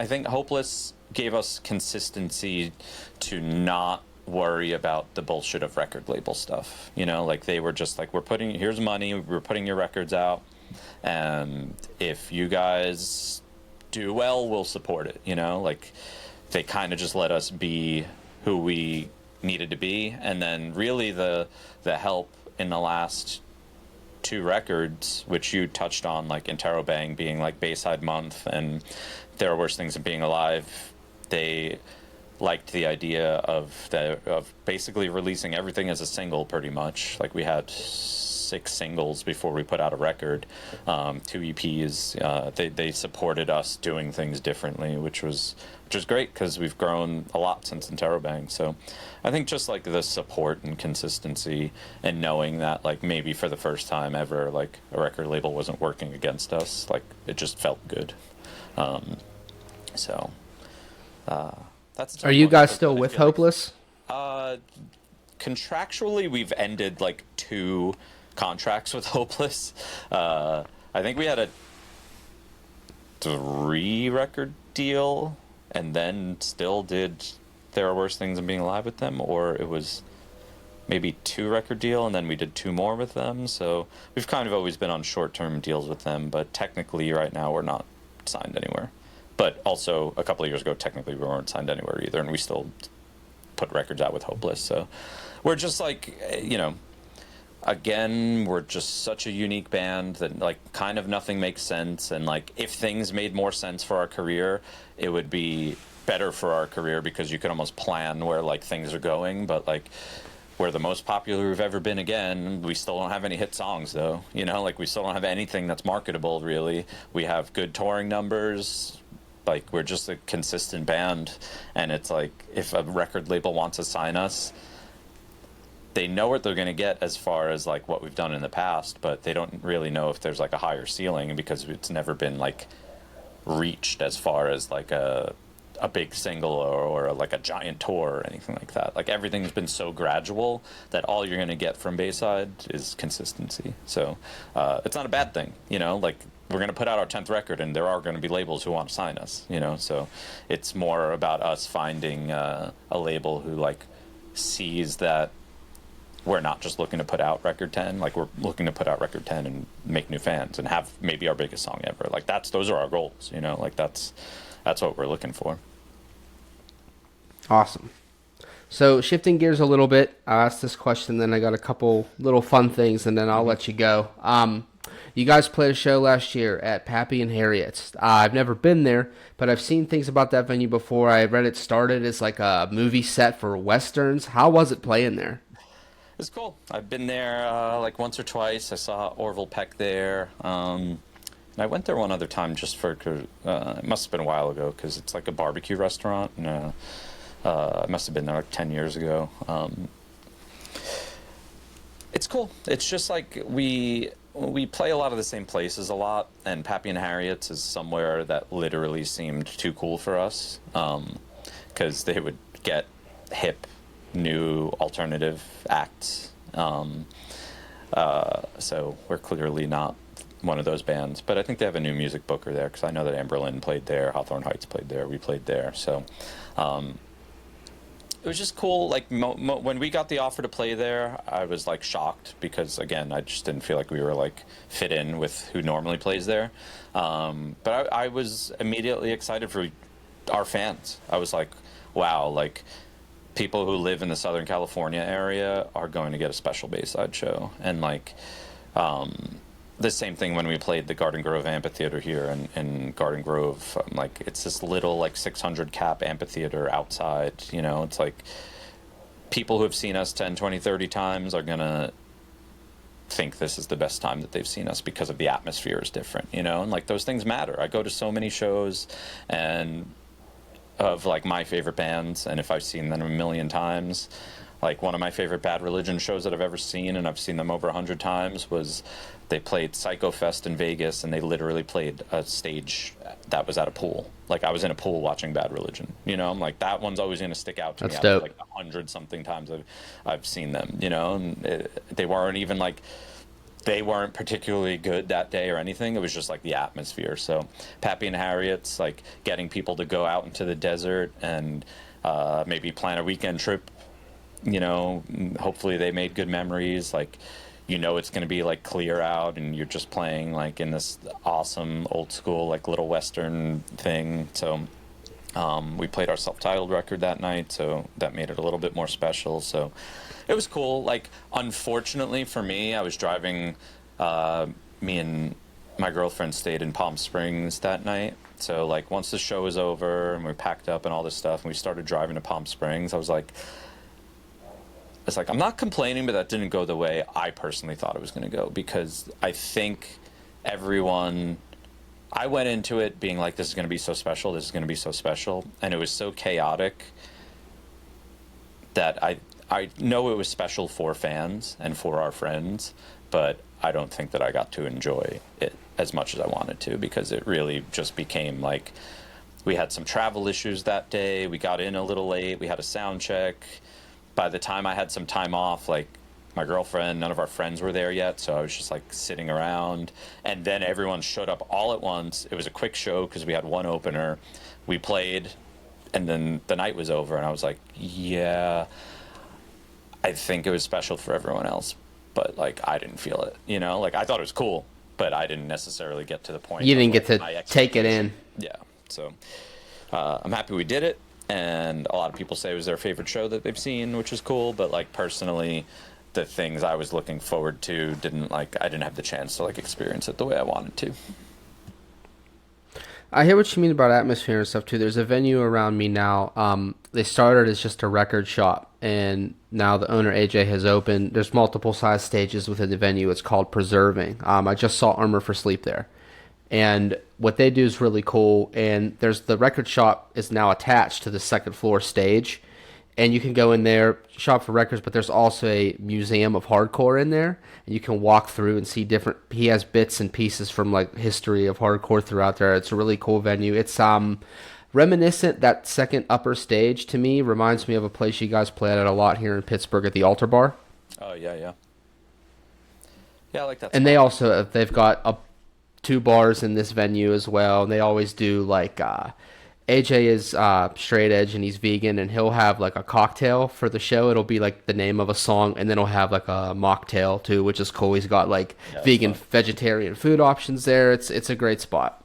think Hopeless gave us consistency to not worry about the bullshit of record label stuff. You know, like they were just like, here's money, we're putting your records out, and if you guys do well, we'll support it. You know, like they kind of just let us be who we needed to be. And then really the help in the last two records, which you touched on, like Interrobang being like Bayside Month and There Are Worse Things Than Being Alive, they liked the idea of basically releasing everything as a single pretty much. Like we had 6 singles before we put out a record, 2 EPs. They supported us doing things differently, which was great because we've grown a lot since Interrobang. So I think just like the support and consistency and knowing that like maybe for the first time ever like a record label wasn't working against us, like it just felt good. That's. Are you guys still with Hopeless? Contractually, we've ended like 2 contracts with Hopeless. I think we had a 3 record deal, and then still did There Are Worse Things Than Being Alive with them, or it was maybe 2 record deal, and then we did 2 more with them. So we've kind of always been on short-term deals with them, but technically right now we're not signed anywhere. But also, a couple of years ago, technically, we weren't signed anywhere either, and we still put records out with Hopeless. So we're just like, you know, again, we're just such a unique band that, like, kind of nothing makes sense. And, like, if things made more sense for our career, it would be better for our career because you could almost plan where, like, things are going. But, like, we're the most popular we've ever been again. We still don't have any hit songs, though. You know, like, we still don't have anything that's marketable, really. We have good touring numbers. Like, we're just a consistent band, and it's like, if a record label wants to sign us, they know what they're going to get as far as, like, what we've done in the past, but they don't really know if there's, like, a higher ceiling because it's never been, like, reached as far as, like, a big single or like, a giant tour or anything like that. Like, everything's been so gradual that all you're going to get from Bayside is consistency. So it's not a bad thing, you know? Like, we're going to put out our 10th record, and there are going to be labels who want to sign us, you know? So it's more about us finding a label who, like, sees that we're not just looking to put out record 10. Like, we're looking to put out record 10 and make new fans and have maybe our biggest song ever. Like, those are our goals, you know? Like, that's what we're looking for. Awesome. So shifting gears a little bit, I'll ask this question, then I got a couple little fun things, and then I'll let you go. You guys played a show last year at Pappy and Harriet's. I've never been there, but I've seen things about that venue before. I read it started as like a movie set for Westerns. How was it playing there? It's cool. I've been there like once or twice. I saw Orville Peck there. And I went there one other time just for, it must have been a while ago because it's like a barbecue restaurant. And I must have been there like 10 years ago. It's cool. It's just like we play a lot of the same places a lot, and Pappy and Harriet's is somewhere that literally seemed too cool for us because they would get hip, new, alternative acts. So we're clearly not one of those bands, but I think they have a new music booker there because I know that Amberlin played there, Hawthorne Heights played there, we played there. So it was just cool. Like when we got the offer to play there, I was like shocked because again, I just didn't feel like we were like fit in with who normally plays there. But I was immediately excited for our fans. I was like, wow, like people who live in the Southern California area are going to get a special Bayside show. And like the same thing when we played the Garden Grove Amphitheater here in Garden Grove. Like, it's this little, like, 600 cap amphitheater outside, you know? It's like people who have seen us 10, 20, 30 times are going to think this is the best time that they've seen us because of the atmosphere is different, you know? And, like, those things matter. I go to so many shows and of, like, my favorite bands, and if I've seen them a million times, Like one of my favorite Bad Religion shows that I've ever seen, and I've seen them over 100 times, was they played Psycho Fest in Vegas, and they literally played a stage that was at a pool. Like I was in a pool watching Bad Religion. You know, I'm like that one's always going to stick out to That's me. Out of dope. like 100 something times I've seen them. You know, and they weren't even like they weren't particularly good that day or anything. It was just like the atmosphere. So Pappy and Harriet's like getting people to go out into the desert and maybe plan a weekend trip. You know, hopefully they made good memories. Like, you know, it's going to be like clear out and you're just playing like in this awesome old school, like little Western thing. So we played our self-titled record that night. So that made it a little bit more special. So it was cool. Like, unfortunately for me, I was driving, me and my girlfriend stayed in Palm Springs that night. So like once the show was over and we packed up and all this stuff and we started driving to Palm Springs, I was like, it's like, I'm not complaining, but that didn't go the way I personally thought it was going to go, because I think I went into it being like, this is going to be so special, this is going to be so special, and it was so chaotic that I know it was special for fans and for our friends, but I don't think that I got to enjoy it as much as I wanted to, because it really just became like, we had some travel issues that day, we got in a little late, we had a sound check. By the time I had some time off, like my girlfriend, none of our friends were there yet, so I was just like sitting around, and then everyone showed up all at once. It was a quick show because we had one opener. We played, and then the night was over, and I was like, yeah, I think it was special for everyone else, but like I didn't feel it, you know? Like I thought it was cool, but I didn't necessarily get to the point. You didn't get like, to take it in. Yeah, so I'm happy we did it. And a lot of people say it was their favorite show that they've seen, which is cool. But like personally, the things I was looking forward to I didn't have the chance to like experience it the way I wanted to. I hear what you mean about atmosphere and stuff too. There's a venue around me now. They started as just a record shop, and now the owner AJ has opened. There's multiple size stages within the venue. It's called Preserving. I just saw Armor for Sleep there. And what they do is really cool. And there's the record shop is now attached to the second floor stage. And you can go in there, shop for records, but there's also a museum of hardcore in there. And you can walk through and see different, he has bits and pieces from like history of hardcore throughout there. It's a really cool venue. It's reminiscent, that second upper stage to me reminds me of a place you guys play at a lot here in Pittsburgh at the Altar Bar. Oh, yeah, yeah. Yeah, I like that. And they've got two bars in this venue as well, and they always do like AJ is straight edge and he's vegan, and he'll have like a cocktail for the show. It'll be like the name of a song, and then he'll have like a mocktail too, which is cool. He's got like vegan, vegetarian food options there. It's a great spot.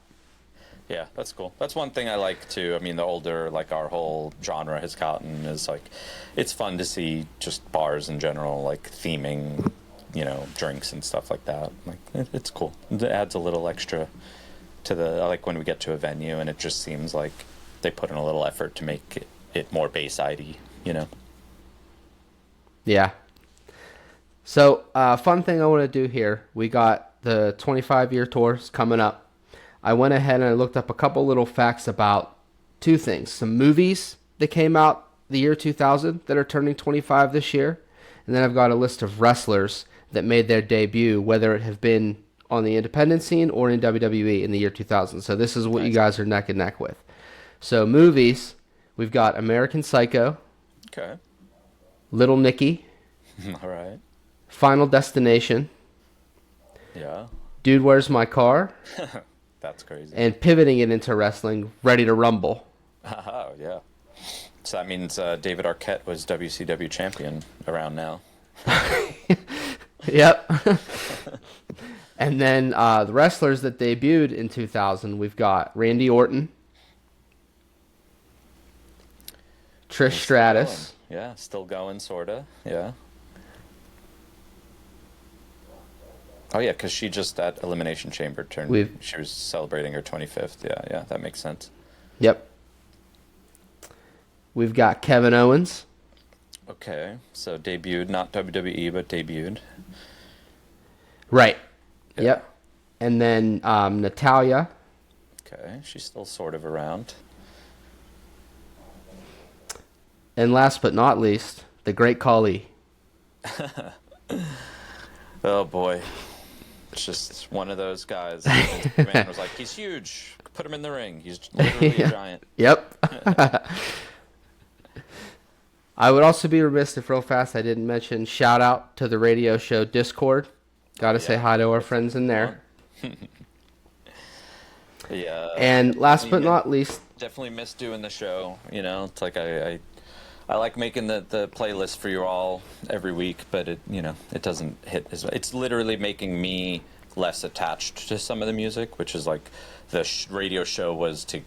Yeah, that's cool. That's one thing I like too. I mean, the older like our whole genre has gotten is like, it's fun to see just bars in general like theming, you know, drinks and stuff like that. Like it's cool. It adds a little extra to the, like when we get to a venue, and it just seems like they put in a little effort to make it more Bayside-y, you know? Yeah. So, fun thing I want to do here. We got the 25-year tours coming up. I went ahead and I looked up a couple little facts about two things. Some movies that came out the year 2000 that are turning 25 this year. And then I've got a list of wrestlers that made their debut, whether it have been on the independent scene or in WWE in the year 2000. So this is what you guys are neck and neck with. So movies, we've got American Psycho. Okay. Little Nicky. All right. Final Destination. Yeah. Dude, Where's My Car? That's crazy. And pivoting it into wrestling, Ready to Rumble. Oh, yeah. So that means David Arquette was WCW champion around now. Yep. And then the wrestlers that debuted in 2000, we've got Randy Orton, Trish Stratus. Yeah, still going, sorta. Yeah. Oh, yeah, because she just at Elimination Chamber she was celebrating her 25th. Yeah, that makes sense. Yep. We've got Kevin Owens. Okay, so debuted, not WWE, but debuted. Right. Yeah. Yep. And then Natalia. Okay, she's still sort of around. And last but not least, the great Khali. Oh boy, it's just one of those guys. The man was like, he's huge. Put him in the ring. He's literally a giant. Yep. I would also be remiss if real fast I didn't mention shout out to the radio show Discord. Got to say hi to our friends in there. Yeah. And last but not least, definitely miss doing the show. You know, it's like I like making the playlist for you all every week, but it doesn't hit as it's literally making me less attached to some of the music, which is like the radio show was to.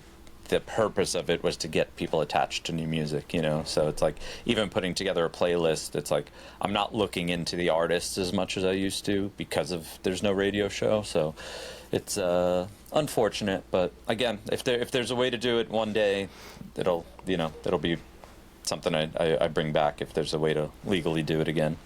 The purpose of it was to get people attached to new music, so it's like even putting together a playlist, it's like I'm not looking into the artists as much as I used to because of there's no radio show, so it's unfortunate, but again, if there's a way to do it one day, it'll be something I bring back if there's a way to legally do it again.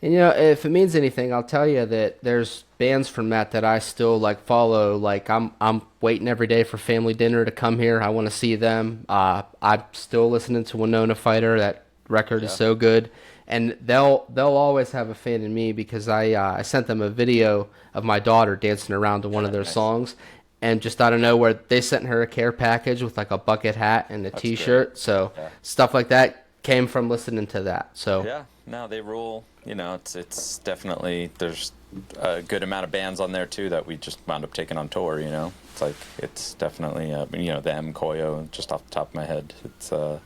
And if it means anything, I'll tell you that there's bands from that I still follow. Like I'm waiting every day for Family Dinner to come here. I want to see them. I'm still listening to Winona Fighter. That record is so good, and they'll always have a fan in me because I sent them a video of my daughter dancing around to one of their songs, and just out of nowhere they sent her a care package with like a bucket hat and a T-shirt. Great. So stuff like that came from listening to that. So yeah, no, they rule. It's definitely, there's a good amount of bands on there too that we just wound up taking on tour. It's like it's definitely them, Koyo, just off the top of my head. It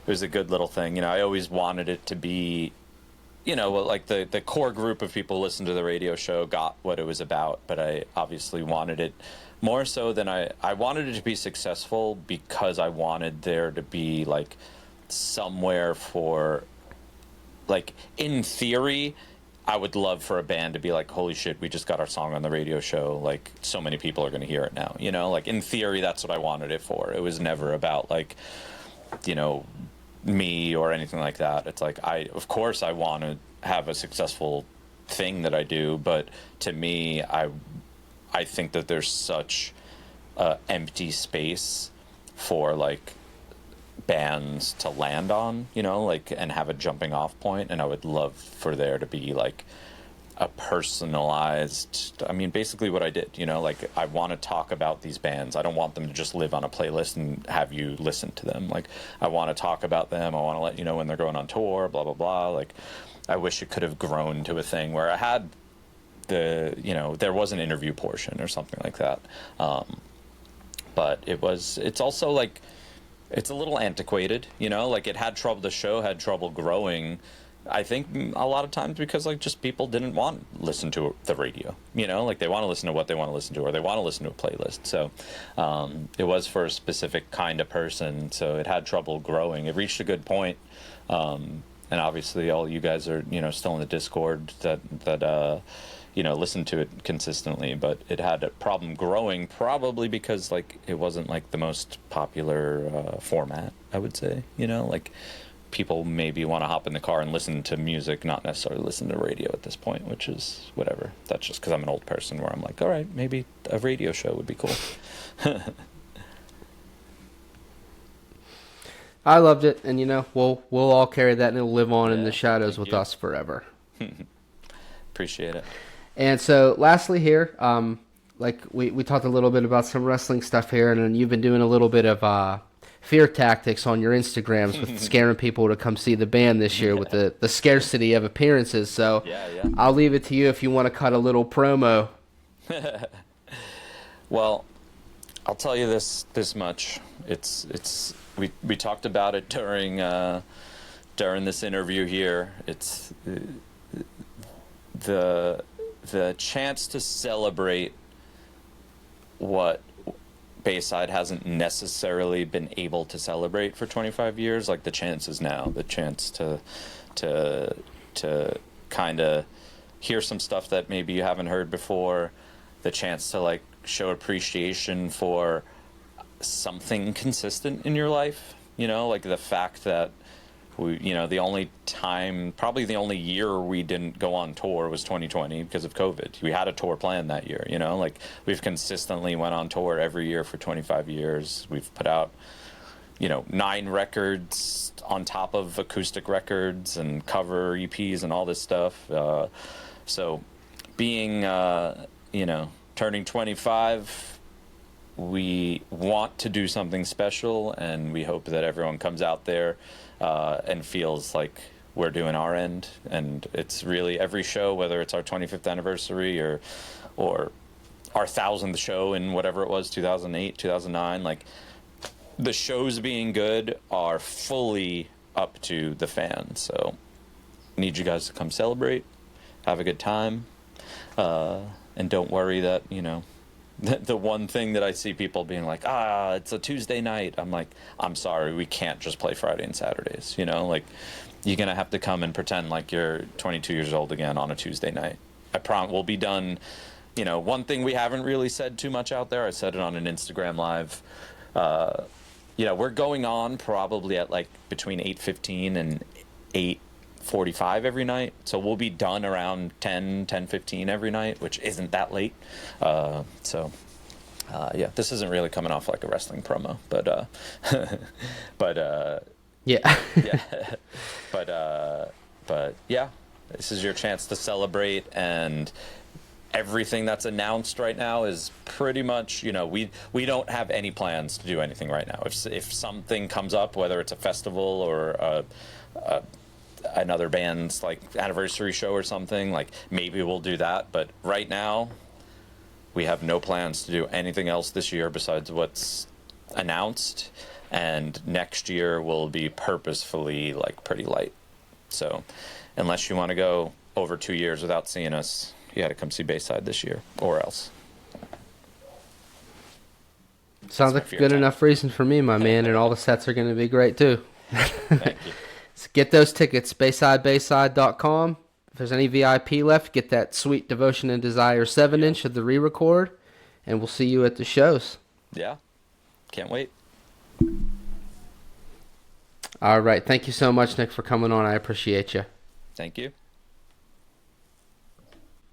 was a good little thing. I always wanted it to be, like the core group of people listen to the radio show got what it was about, but I obviously wanted it more so than I wanted it to be successful because I wanted there to be like somewhere for. Like, in theory, I would love for a band to be like, holy shit, we just got our song on the radio show. Like, so many people are going to hear it now. Like, in theory, that's what I wanted it for. It was never about, like, me or anything like that. It's like, of course, I want to have a successful thing that I do. But to me, I think that there's such empty space for, like, bands to land on, and have a jumping off point, and I would love for there to be like a personalized, basically what I did, like I want to talk about these bands. I don't want them to just live on a playlist and have you listen to them. Like I want to talk about them. I want to let you know when they're going on tour, blah, blah, blah. Like I wish it could have grown to a thing where I had there was an interview portion or something like that. But it's also like, it's a little antiquated, like the show had trouble growing, I think a lot of times because like just people didn't want to listen to the radio, like they want to listen to what they want to listen to, or they want to listen to a playlist. So it was for a specific kind of person. So it had trouble growing. It reached a good point. And obviously all you guys are, still in the Discord that listen to it consistently, but it had a problem growing probably because like it wasn't like the most popular format, I would say, like people maybe want to hop in the car and listen to music, not necessarily listen to radio at this point, which is whatever. That's just because I'm an old person where I'm like, all right, maybe a radio show would be cool. I loved it, and we'll all carry that and it'll live on in the shadows with us forever. Appreciate it. And so, lastly, here, like we talked a little bit about some wrestling stuff here, and then you've been doing a little bit of fear tactics on your Instagrams with scaring people to come see the band this year with the scarcity of appearances. So, I'll leave it to you if you want to cut a little promo. Well, I'll tell you this much. We talked about it during this interview here. It's the chance to celebrate what Bayside hasn't necessarily been able to celebrate for 25 years, like the chance is now. The chance to kind of hear some stuff that maybe you haven't heard before. The chance to like show appreciation for something consistent in your life. Like the fact that the only time, probably the only year we didn't go on tour was 2020 because of COVID. We had a tour planned that year, like we've consistently went on tour every year for 25 years. We've put out, 9 records on top of acoustic records and cover EPs and all this stuff. So being, turning 25, we want to do something special, and we hope that everyone comes out there and feels like we're doing our end. And it's really every show, whether it's our 25th anniversary or our 1,000th show in whatever it was, 2008, 2009, like, the shows being good are fully up to the fans. So need you guys to come celebrate, have a good time, and don't worry that, the one thing that I see people being like, it's a Tuesday night. I'm like, I'm sorry, we can't just play Friday and Saturdays. Like, you're going to have to come and pretend like you're 22 years old again on a Tuesday night. I promise we'll be done. One thing we haven't really said too much out there, I said it on an Instagram live, we're going on probably at like between 8:15 and 8:45 every night. So we'll be done around 10:15 every night, which isn't that late. This isn't really coming off like a wrestling promo, but Yeah. yeah, this is your chance to celebrate, and everything that's announced right now is pretty much, we don't have any plans to do anything right now. If something comes up, whether it's a festival or another band's like anniversary show or something, like, maybe we'll do that. But right now, we have no plans to do anything else this year besides what's announced. And next year will be purposefully like pretty light. So unless you want to go over 2 years without seeing us, you got to come see Bayside this year, or else. Sounds like a good enough reason for me, my man, and all the sets are going to be great too. Thank you. So get those tickets, bayside.com. If there's any VIP left, get that Sweet Devotion and Desire 7-inch of the re-record, and we'll see you at the shows. Yeah, can't wait. All right, thank you so much, Nick, for coming on. I appreciate you. Thank you.